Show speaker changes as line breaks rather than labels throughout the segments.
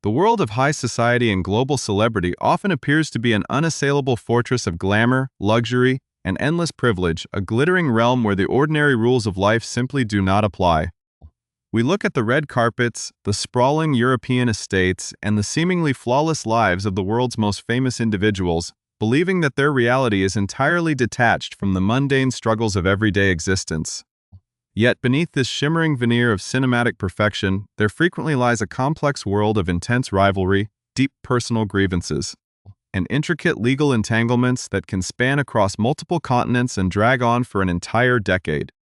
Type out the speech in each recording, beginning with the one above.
The world of high society and global celebrity often appears to be an unassailable fortress of glamour, luxury, and endless privilege, a glittering realm where the ordinary rules of life simply do not apply. We look at the red carpets, the sprawling European estates, and the seemingly flawless lives of the world's most famous individuals, believing that their reality is entirely detached from the mundane struggles of everyday existence. Yet beneath this shimmering veneer of cinematic perfection, there frequently lies a complex world of intense rivalry, deep personal grievances, and intricate legal entanglements that can span across multiple continents and drag on for an entire decade.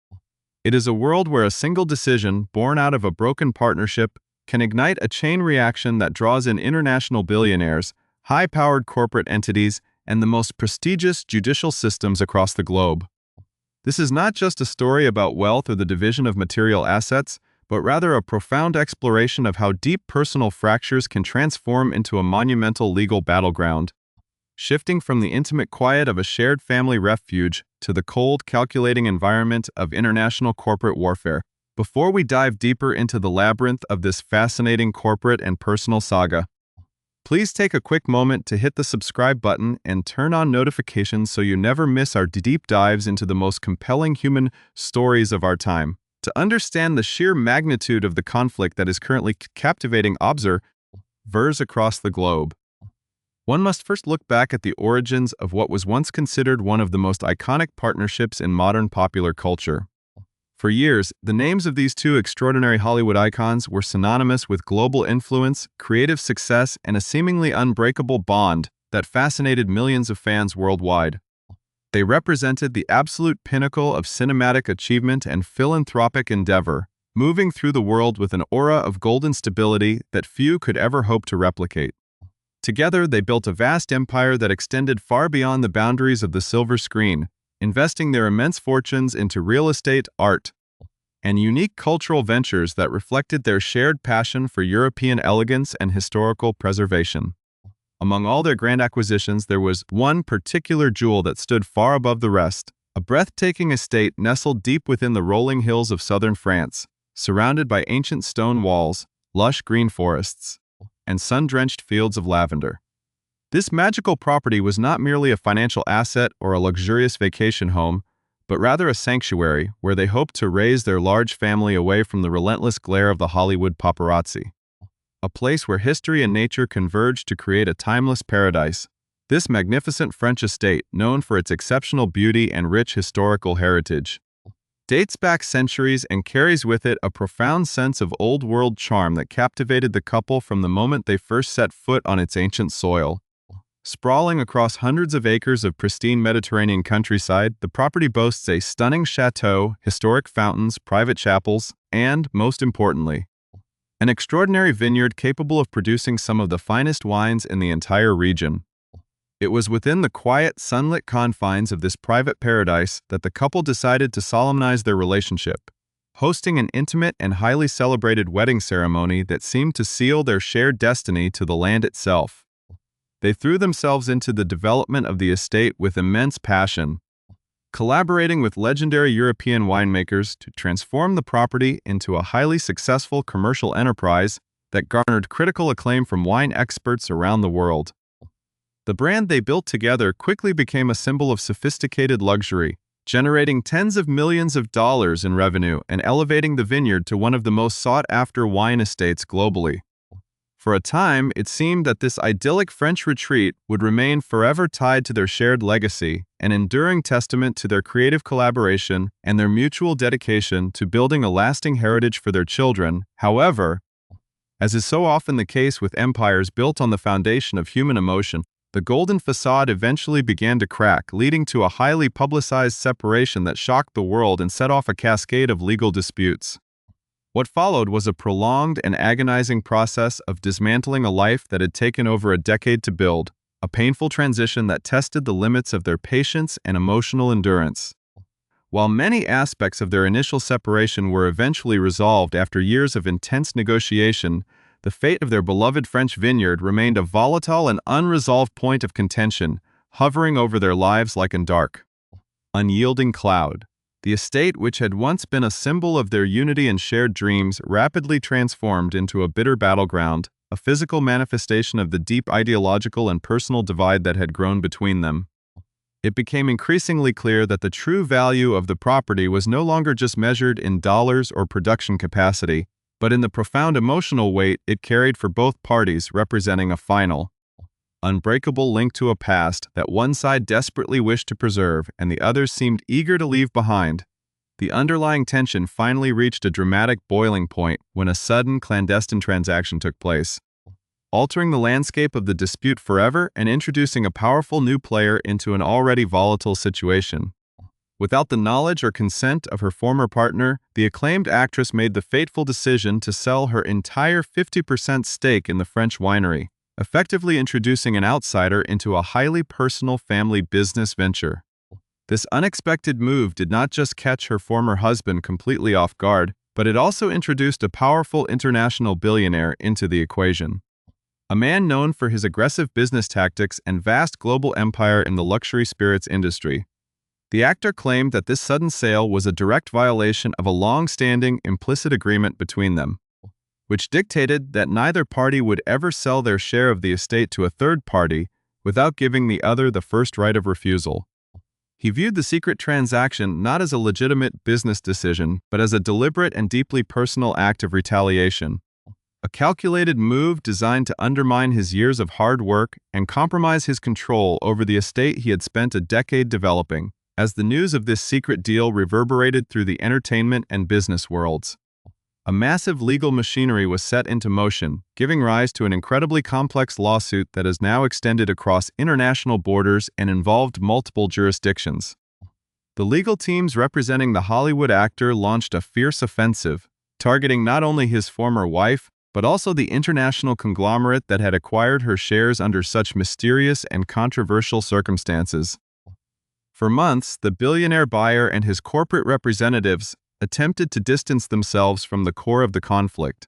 It is a world where a single decision, born out of a broken partnership, can ignite a chain reaction that draws in international billionaires, high-powered corporate entities, and the most prestigious judicial systems across the globe. This is not just a story about wealth or the division of material assets, but rather a profound exploration of how deep personal fractures can transform into a monumental legal battleground. Shifting from the intimate quiet of a shared family refuge to the cold, calculating environment of international corporate warfare. Before we dive deeper into the labyrinth of this fascinating corporate and personal saga, please take a quick moment to hit the subscribe button and turn on notifications so you never miss our deep dives into the most compelling human stories of our time. To understand the sheer magnitude of the conflict that is currently captivating observers across the globe, one must first look back at the origins of what was once considered one of the most iconic partnerships in modern popular culture. For years, the names of these two extraordinary Hollywood icons were synonymous with global influence, creative success, and a seemingly unbreakable bond that fascinated millions of fans worldwide. They represented the absolute pinnacle of cinematic achievement and philanthropic endeavor, moving through the world with an aura of golden stability that few could ever hope to replicate. Together, they built a vast empire that extended far beyond the boundaries of the silver screen, investing their immense fortunes into real estate, art, and unique cultural ventures that reflected their shared passion for European elegance and historical preservation. Among all their grand acquisitions, there was one particular jewel that stood far above the rest, a breathtaking estate nestled deep within the rolling hills of southern France, surrounded by ancient stone walls, lush green forests, and sun-drenched fields of lavender. This magical property was not merely a financial asset or a luxurious vacation home, but rather a sanctuary where they hoped to raise their large family away from the relentless glare of the Hollywood paparazzi. A place where history and nature converged to create a timeless paradise. This magnificent French estate, known for its exceptional beauty and rich historical heritage, dates back centuries and carries with it a profound sense of old-world charm that captivated the couple from the moment they first set foot on its ancient soil. Sprawling across hundreds of acres of pristine Mediterranean countryside, the property boasts a stunning chateau, historic fountains, private chapels, and, most importantly, an extraordinary vineyard capable of producing some of the finest wines in the entire region. It was within the quiet, sunlit confines of this private paradise that the couple decided to solemnize their relationship, hosting an intimate and highly celebrated wedding ceremony that seemed to seal their shared destiny to the land itself. They threw themselves into the development of the estate with immense passion, collaborating with legendary European winemakers to transform the property into a highly successful commercial enterprise that garnered critical acclaim from wine experts around the world. The brand they built together quickly became a symbol of sophisticated luxury, generating tens of millions of dollars in revenue and elevating the vineyard to one of the most sought-after wine estates globally. For a time, it seemed that this idyllic French retreat would remain forever tied to their shared legacy, an enduring testament to their creative collaboration and their mutual dedication to building a lasting heritage for their children. However, as is so often the case with empires built on the foundation of human emotion, the golden facade eventually began to crack, leading to a highly publicized separation that shocked the world and set off a cascade of legal disputes. What followed was a prolonged and agonizing process of dismantling a life that had taken over a decade to build, a painful transition that tested the limits of their patience and emotional endurance. While many aspects of their initial separation were eventually resolved after years of intense negotiation, the fate of their beloved French vineyard remained a volatile and unresolved point of contention, hovering over their lives like a dark, unyielding cloud. The estate, which had once been a symbol of their unity and shared dreams, rapidly transformed into a bitter battleground, a physical manifestation of the deep ideological and personal divide that had grown between them. It became increasingly clear that the true value of the property was no longer just measured in dollars or production capacity, but in the profound emotional weight it carried for both parties, representing a final, unbreakable link to a past that one side desperately wished to preserve and the other seemed eager to leave behind. The underlying tension finally reached a dramatic boiling point when a sudden, clandestine transaction took place, altering the landscape of the dispute forever and introducing a powerful new player into an already volatile situation. Without the knowledge or consent of her former partner, the acclaimed actress made the fateful decision to sell her entire 50% stake in the French winery, effectively introducing an outsider into a highly personal family business venture. This unexpected move did not just catch her former husband completely off guard, but it also introduced a powerful international billionaire into the equation. A man known for his aggressive business tactics and vast global empire in the luxury spirits industry. The actor claimed that this sudden sale was a direct violation of a long-standing implicit agreement between them, which dictated that neither party would ever sell their share of the estate to a third party without giving the other the first right of refusal. He viewed the secret transaction not as a legitimate business decision, but as a deliberate and deeply personal act of retaliation, a calculated move designed to undermine his years of hard work and compromise his control over the estate he had spent a decade developing. As the news of this secret deal reverberated through the entertainment and business worlds, a massive legal machinery was set into motion, giving rise to an incredibly complex lawsuit that has now extended across international borders and involved multiple jurisdictions. The legal teams representing the Hollywood actor launched a fierce offensive, targeting not only his former wife, but also the international conglomerate that had acquired her shares under such mysterious and controversial circumstances. For months, the billionaire buyer and his corporate representatives attempted to distance themselves from the core of the conflict,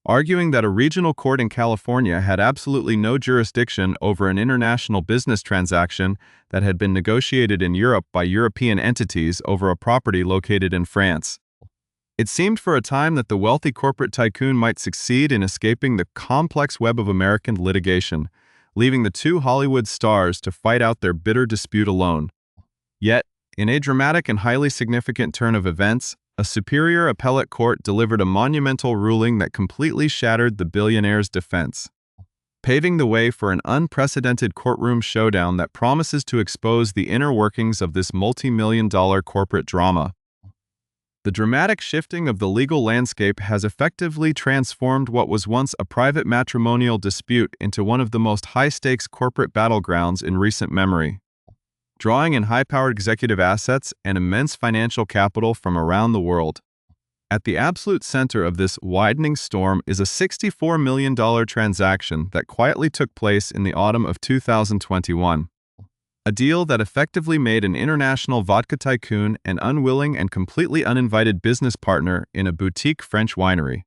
arguing that a regional court in California had absolutely no jurisdiction over an international business transaction that had been negotiated in Europe by European entities over a property located in France. It seemed for a time that the wealthy corporate tycoon might succeed in escaping the complex web of American litigation, leaving the two Hollywood stars to fight out their bitter dispute alone. Yet, in a dramatic and highly significant turn of events, a superior appellate court delivered a monumental ruling that completely shattered the billionaire's defense, paving the way for an unprecedented courtroom showdown that promises to expose the inner workings of this multi-million-dollar corporate drama. The dramatic shifting of the legal landscape has effectively transformed what was once a private matrimonial dispute into one of the most high-stakes corporate battlegrounds in recent memory, drawing in high-powered executive assets and immense financial capital from around the world. At the absolute center of this widening storm is a $64 million transaction that quietly took place in the autumn of 2021. A deal that effectively made an international vodka tycoon an unwilling and completely uninvited business partner in a boutique French winery.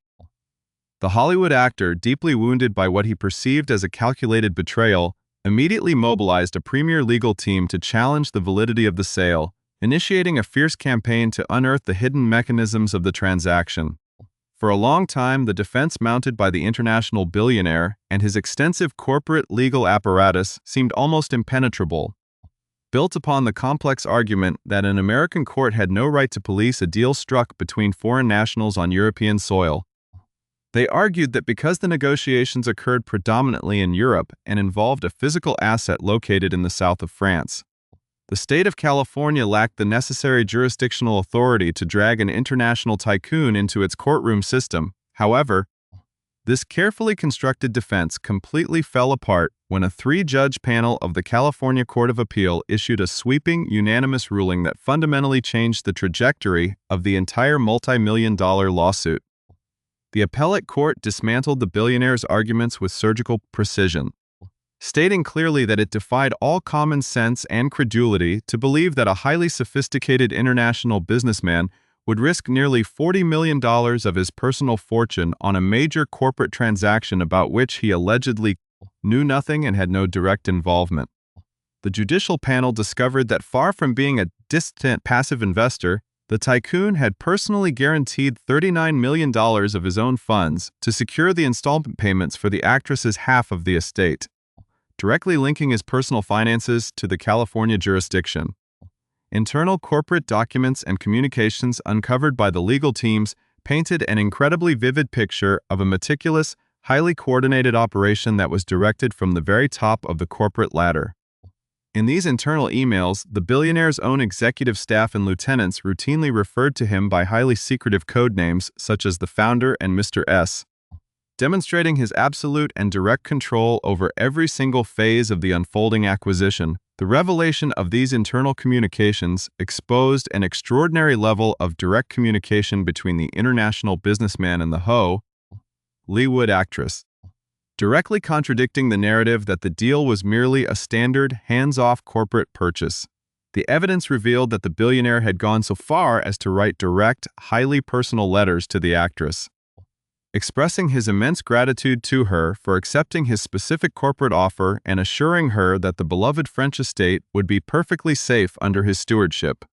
The Hollywood actor, deeply wounded by what he perceived as a calculated betrayal, immediately mobilized a premier legal team to challenge the validity of the sale, initiating a fierce campaign to unearth the hidden mechanisms of the transaction. For a long time, the defense mounted by the international billionaire and his extensive corporate legal apparatus seemed almost impenetrable, built upon the complex argument that an American court had no right to police a deal struck between foreign nationals on European soil. They argued that because the negotiations occurred predominantly in Europe and involved a physical asset located in the south of France, the state of California lacked the necessary jurisdictional authority to drag an international tycoon into its courtroom system. However, this carefully constructed defense completely fell apart when a three-judge panel of the California Court of Appeal issued a sweeping, unanimous ruling that fundamentally changed the trajectory of the entire multi-million-dollar lawsuit. The appellate court dismantled the billionaire's arguments with surgical precision, stating clearly that it defied all common sense and credulity to believe that a highly sophisticated international businessman would risk nearly $40 million of his personal fortune on a major corporate transaction about which he allegedly knew nothing and had no direct involvement. The judicial panel discovered that far from being a distant passive investor, The tycoon had personally guaranteed $39 million of his own funds to secure the installment payments for the actress's half of the estate, directly linking his personal finances to the California jurisdiction. Internal corporate documents and communications uncovered by the legal teams painted an incredibly vivid picture of a meticulous, highly coordinated operation that was directed from the very top of the corporate ladder. In these internal emails, the billionaire's own executive staff and lieutenants routinely referred to him by highly secretive code names such as the Founder and Mr. S, demonstrating his absolute and direct control over every single phase of the unfolding acquisition. The revelation of these internal communications exposed an extraordinary level of direct communication between the international businessman and the Hollywood actress, directly contradicting the narrative that the deal was merely a standard, hands-off corporate purchase. The evidence revealed that the billionaire had gone so far as to write direct, highly personal letters to the actress, expressing his immense gratitude to her for accepting his specific corporate offer and assuring her that the beloved French estate would be perfectly safe under his stewardship.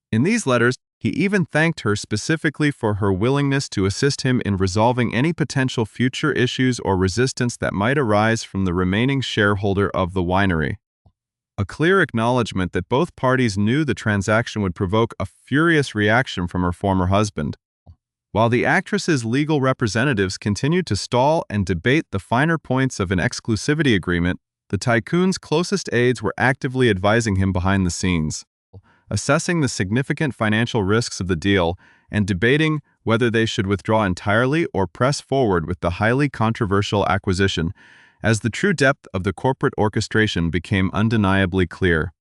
In these letters, he even thanked her specifically for her willingness to assist him in resolving any potential future issues or resistance that might arise from the remaining shareholder of the winery. A clear acknowledgement that both parties knew the transaction would provoke a furious reaction from her former husband. While the actress's legal representatives continued to stall and debate the finer points of an exclusivity agreement, the tycoon's closest aides were actively advising him behind the scenes, assessing the significant financial risks of the deal and debating whether they should withdraw entirely or press forward with the highly controversial acquisition, as the true depth of the corporate orchestration became undeniably clear.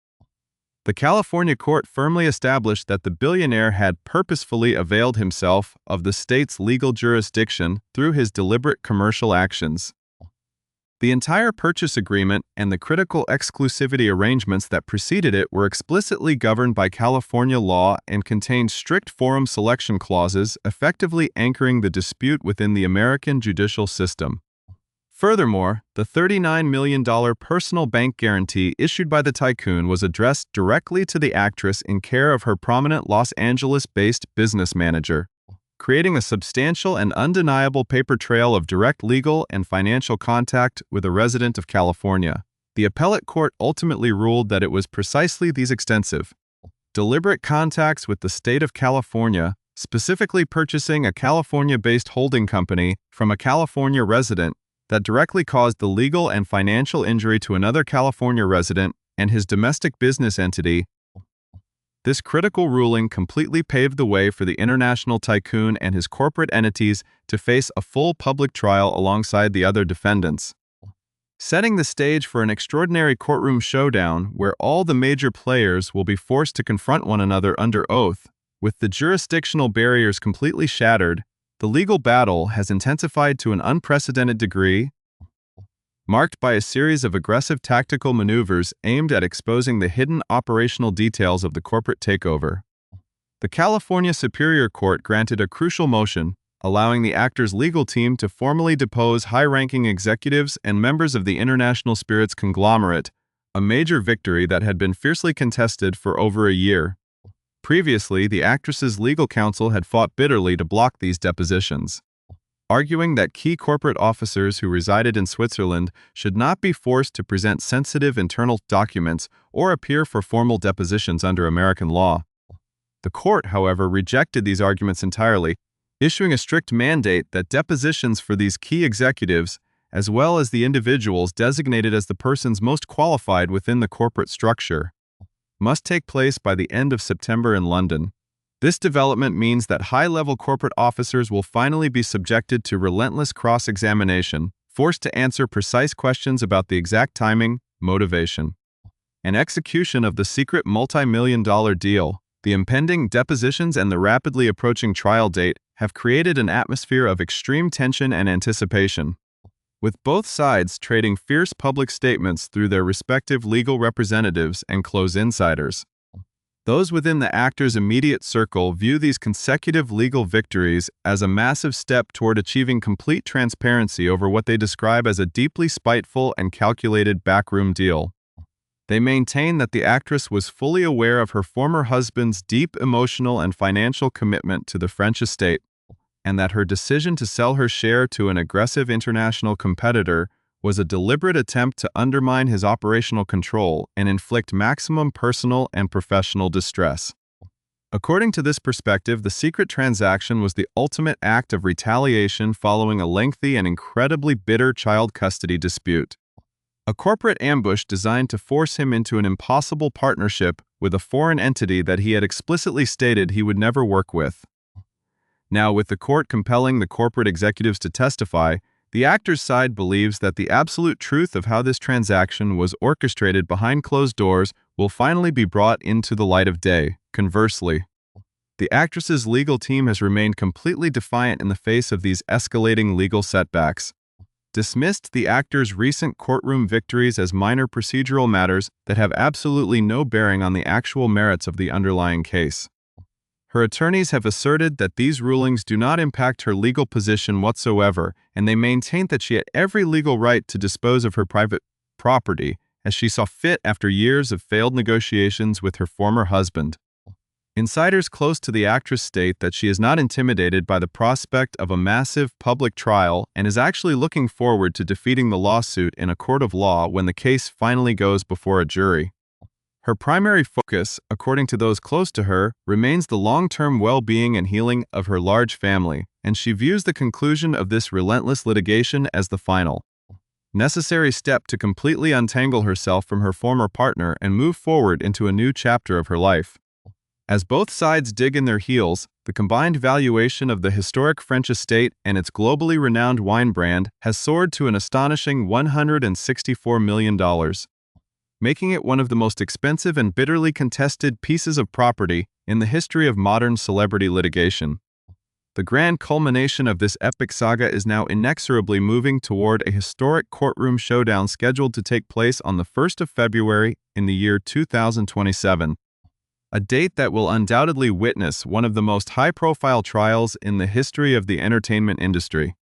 The California court firmly established that the billionaire had purposefully availed himself of the state's legal jurisdiction through his deliberate commercial actions. The entire purchase agreement and the critical exclusivity arrangements that preceded it were explicitly governed by California law and contained strict forum selection clauses, effectively anchoring the dispute within the American judicial system. Furthermore, the $39 million personal bank guarantee issued by the tycoon was addressed directly to the actress in care of her prominent Los Angeles-based business manager, creating a substantial and undeniable paper trail of direct legal and financial contact with a resident of California. The appellate court ultimately ruled that it was precisely these extensive, deliberate contacts with the state of California, specifically purchasing a California-based holding company from a California resident, that directly caused the legal and financial injury to another California resident and his domestic business entity. This critical ruling completely paved the way for the international tycoon and his corporate entities to face a full public trial alongside the other defendants, setting the stage for an extraordinary courtroom showdown where all the major players will be forced to confront one another under oath. With the jurisdictional barriers completely shattered, the legal battle has intensified to an unprecedented degree, marked by a series of aggressive tactical maneuvers aimed at exposing the hidden operational details of the corporate takeover. The California Superior Court granted a crucial motion, allowing the actor's legal team to formally depose high-ranking executives and members of the International Spirits conglomerate, a major victory that had been fiercely contested for over a year. Previously, the actress's legal counsel had fought bitterly to block these depositions, arguing that key corporate officers who resided in Switzerland should not be forced to present sensitive internal documents or appear for formal depositions under American law. The court, however, rejected these arguments entirely, issuing a strict mandate that depositions for these key executives, as well as the individuals designated as the persons most qualified within the corporate structure, must take place by the end of September in London. This development means that high-level corporate officers will finally be subjected to relentless cross-examination, forced to answer precise questions about the exact timing, motivation, and execution of the secret multi-million-dollar deal. The impending depositions and the rapidly approaching trial date have created an atmosphere of extreme tension and anticipation, with both sides trading fierce public statements through their respective legal representatives and close insiders. Those within the actor's immediate circle view these consecutive legal victories as a massive step toward achieving complete transparency over what they describe as a deeply spiteful and calculated backroom deal. They maintain that the actress was fully aware of her former husband's deep emotional and financial commitment to the French estate, and that her decision to sell her share to an aggressive international competitor was a deliberate attempt to undermine his operational control and inflict maximum personal and professional distress. According to this perspective, the secret transaction was the ultimate act of retaliation following a lengthy and incredibly bitter child custody dispute. A corporate ambush designed to force him into an impossible partnership with a foreign entity that he had explicitly stated he would never work with. Now, with the court compelling the corporate executives to testify, the actor's side believes that the absolute truth of how this transaction was orchestrated behind closed doors will finally be brought into the light of day. Conversely, the actress's legal team has remained completely defiant in the face of these escalating legal setbacks, dismissed the actor's recent courtroom victories as minor procedural matters that have absolutely no bearing on the actual merits of the underlying case. Her attorneys have asserted that these rulings do not impact her legal position whatsoever, and they maintain that she had every legal right to dispose of her private property as she saw fit after years of failed negotiations with her former husband. Insiders close to the actress state that she is not intimidated by the prospect of a massive public trial and is actually looking forward to defeating the lawsuit in a court of law when the case finally goes before a jury. Her primary focus, according to those close to her, remains the long-term well-being and healing of her large family, and she views the conclusion of this relentless litigation as the final, necessary step to completely untangle herself from her former partner and move forward into a new chapter of her life. As both sides dig in their heels, the combined valuation of the historic French estate and its globally renowned wine brand has soared to an astonishing $164 million. Making it one of the most expensive and bitterly contested pieces of property in the history of modern celebrity litigation. The grand culmination of this epic saga is now inexorably moving toward a historic courtroom showdown scheduled to take place on the 1st of February in the year 2027, a date that will undoubtedly witness one of the most high-profile trials in the history of the entertainment industry.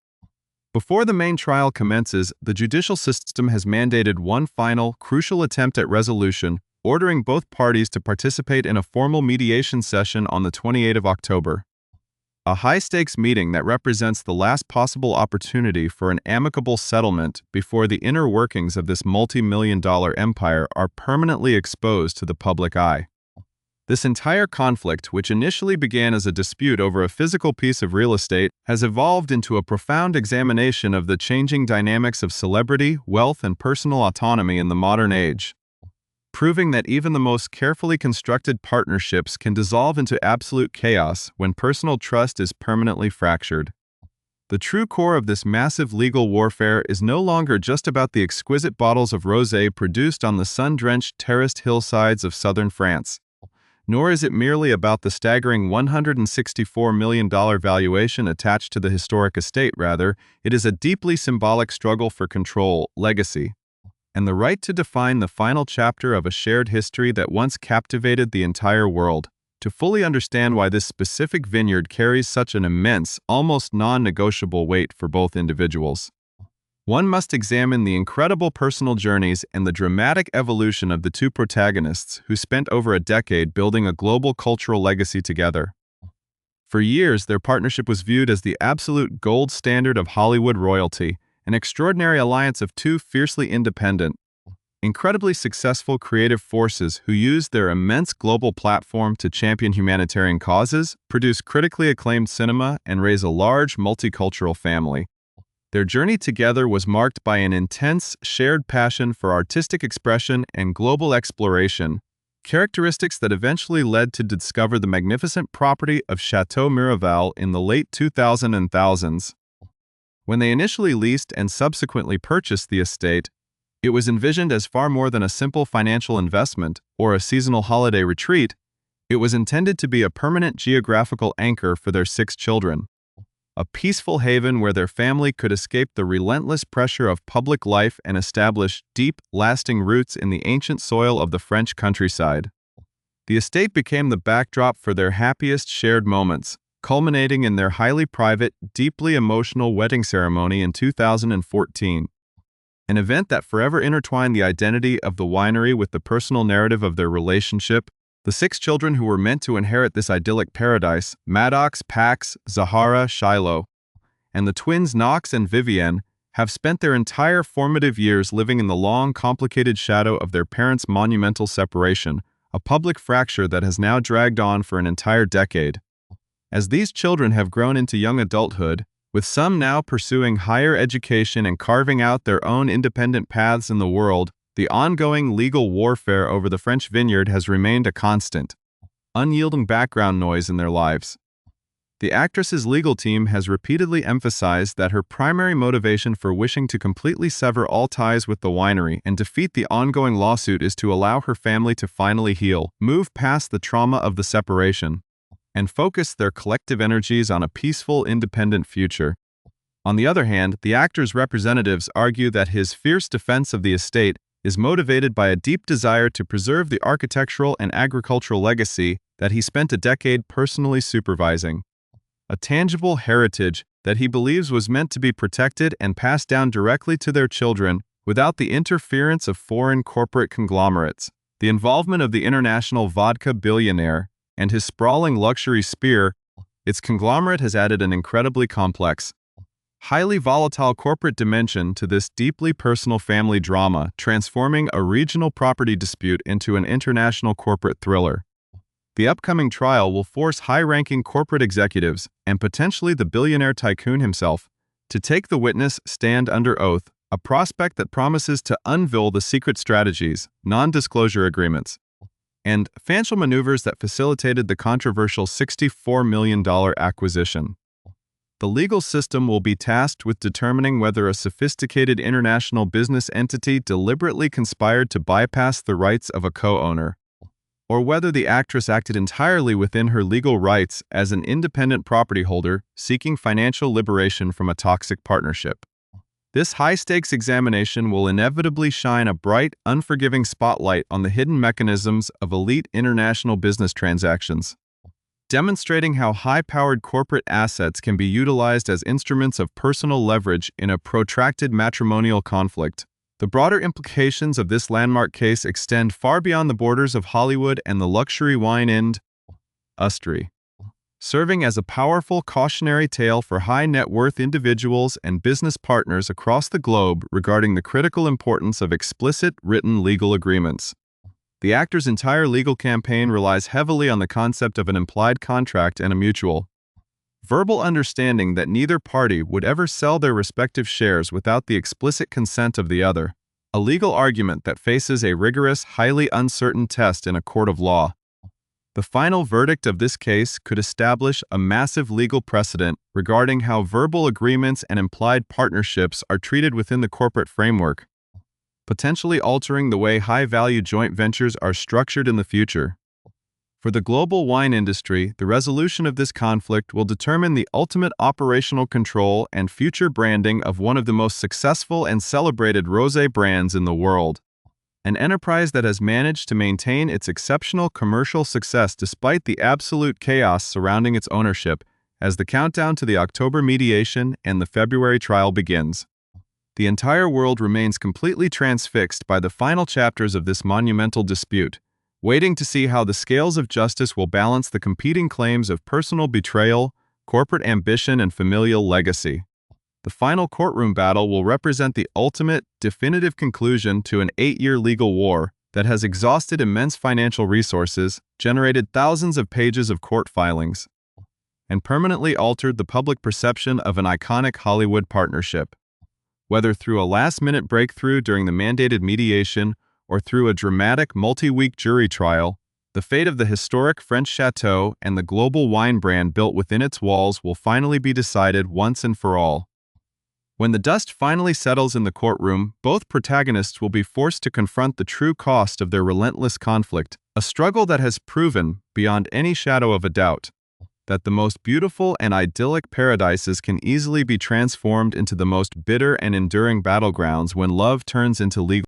Before the main trial commences, the judicial system has mandated one final, crucial attempt at resolution, ordering both parties to participate in a formal mediation session on the 28th of October. A high-stakes meeting that represents the last possible opportunity for an amicable settlement before the inner workings of this multi-million-dollar empire are permanently exposed to the public eye. This entire conflict, which initially began as a dispute over a physical piece of real estate, has evolved into a profound examination of the changing dynamics of celebrity, wealth, and personal autonomy in the modern age, proving that even the most carefully constructed partnerships can dissolve into absolute chaos when personal trust is permanently fractured. The true core of this massive legal warfare is no longer just about the exquisite bottles of rosé produced on the sun-drenched terraced hillsides of southern France, nor is it merely about the staggering $164 million valuation attached to the historic estate. Rather, it is a deeply symbolic struggle for control, legacy, and the right to define the final chapter of a shared history that once captivated the entire world. To fully understand why this specific vineyard carries such an immense, almost non-negotiable weight for both individuals, one must examine the incredible personal journeys and the dramatic evolution of the two protagonists who spent over a decade building a global cultural legacy together. For years, their partnership was viewed as the absolute gold standard of Hollywood royalty, an extraordinary alliance of two fiercely independent, incredibly successful creative forces who used their immense global platform to champion humanitarian causes, produce critically acclaimed cinema, and raise a large multicultural family. Their journey together was marked by an intense, shared passion for artistic expression and global exploration, characteristics that eventually led to discover the magnificent property of Chateau Miraval in the late 2000s. When they initially leased and subsequently purchased the estate, it was envisioned as far more than a simple financial investment or a seasonal holiday retreat. It was intended to be a permanent geographical anchor for their 6 children. A peaceful haven where their family could escape the relentless pressure of public life and establish deep, lasting roots in the ancient soil of the French countryside. The estate became the backdrop for their happiest shared moments, culminating in their highly private, deeply emotional wedding ceremony in 2014. an event that forever intertwined the identity of the winery with the personal narrative of their relationship. The 6 children who were meant to inherit this idyllic paradise, Maddox, Pax, Zahara, Shiloh, and the twins Knox and Vivienne, have spent their entire formative years living in the long, complicated shadow of their parents' monumental separation, a public fracture that has now dragged on for an entire decade. As these children have grown into young adulthood, with some now pursuing higher education and carving out their own independent paths in the world, the ongoing legal warfare over the French vineyard has remained a constant, unyielding background noise in their lives. The actress's legal team has repeatedly emphasized that her primary motivation for wishing to completely sever all ties with the winery and defeat the ongoing lawsuit is to allow her family to finally heal, move past the trauma of the separation, and focus their collective energies on a peaceful, independent future. On the other hand, the actor's representatives argue that his fierce defense of the estate is motivated by a deep desire to preserve the architectural and agricultural legacy that he spent a decade personally supervising, a tangible heritage that he believes was meant to be protected and passed down directly to their children without the interference of foreign corporate conglomerates. The involvement of the international vodka billionaire and his sprawling luxury sphere, its conglomerate has added an incredibly complex, highly volatile corporate dimension to this deeply personal family drama, transforming a regional property dispute into an international corporate thriller. The upcoming trial will force high-ranking corporate executives, and potentially the billionaire tycoon himself, to take the witness stand under oath, a prospect that promises to unveil the secret strategies, non-disclosure agreements, and financial maneuvers that facilitated the controversial $64 million acquisition. The legal system will be tasked with determining whether a sophisticated international business entity deliberately conspired to bypass the rights of a co-owner, or whether the actress acted entirely within her legal rights as an independent property holder seeking financial liberation from a toxic partnership. This high-stakes examination will inevitably shine a bright, unforgiving spotlight on the hidden mechanisms of elite international business transactions, demonstrating how high-powered corporate assets can be utilized as instruments of personal leverage in a protracted matrimonial conflict. The broader implications of this landmark case extend far beyond the borders of Hollywood and the luxury wine industry, serving as a powerful cautionary tale for high-net-worth individuals and business partners across the globe regarding the critical importance of explicit written legal agreements. The actor's entire legal campaign relies heavily on the concept of an implied contract and a mutual, verbal understanding that neither party would ever sell their respective shares without the explicit consent of the other, a legal argument that faces a rigorous, highly uncertain test in a court of law. The final verdict of this case could establish a massive legal precedent regarding how verbal agreements and implied partnerships are treated within the corporate framework, potentially altering the way high-value joint ventures are structured in the future. For the global wine industry, the resolution of this conflict will determine the ultimate operational control and future branding of one of the most successful and celebrated rosé brands in the world, an enterprise that has managed to maintain its exceptional commercial success despite the absolute chaos surrounding its ownership as the countdown to the October mediation and the February trial begins. The entire world remains completely transfixed by the final chapters of this monumental dispute, waiting to see how the scales of justice will balance the competing claims of personal betrayal, corporate ambition, and familial legacy. The final courtroom battle will represent the ultimate, definitive conclusion to an 8-year legal war that has exhausted immense financial resources, generated thousands of pages of court filings, and permanently altered the public perception of an iconic Hollywood partnership. Whether through a last-minute breakthrough during the mandated mediation or through a dramatic multi-week jury trial, the fate of the historic French chateau and the global wine brand built within its walls will finally be decided once and for all. When the dust finally settles in the courtroom, both protagonists will be forced to confront the true cost of their relentless conflict, a struggle that has proven, beyond any shadow of a doubt, that the most beautiful and idyllic paradises can easily be transformed into the most bitter and enduring battlegrounds when love turns into legal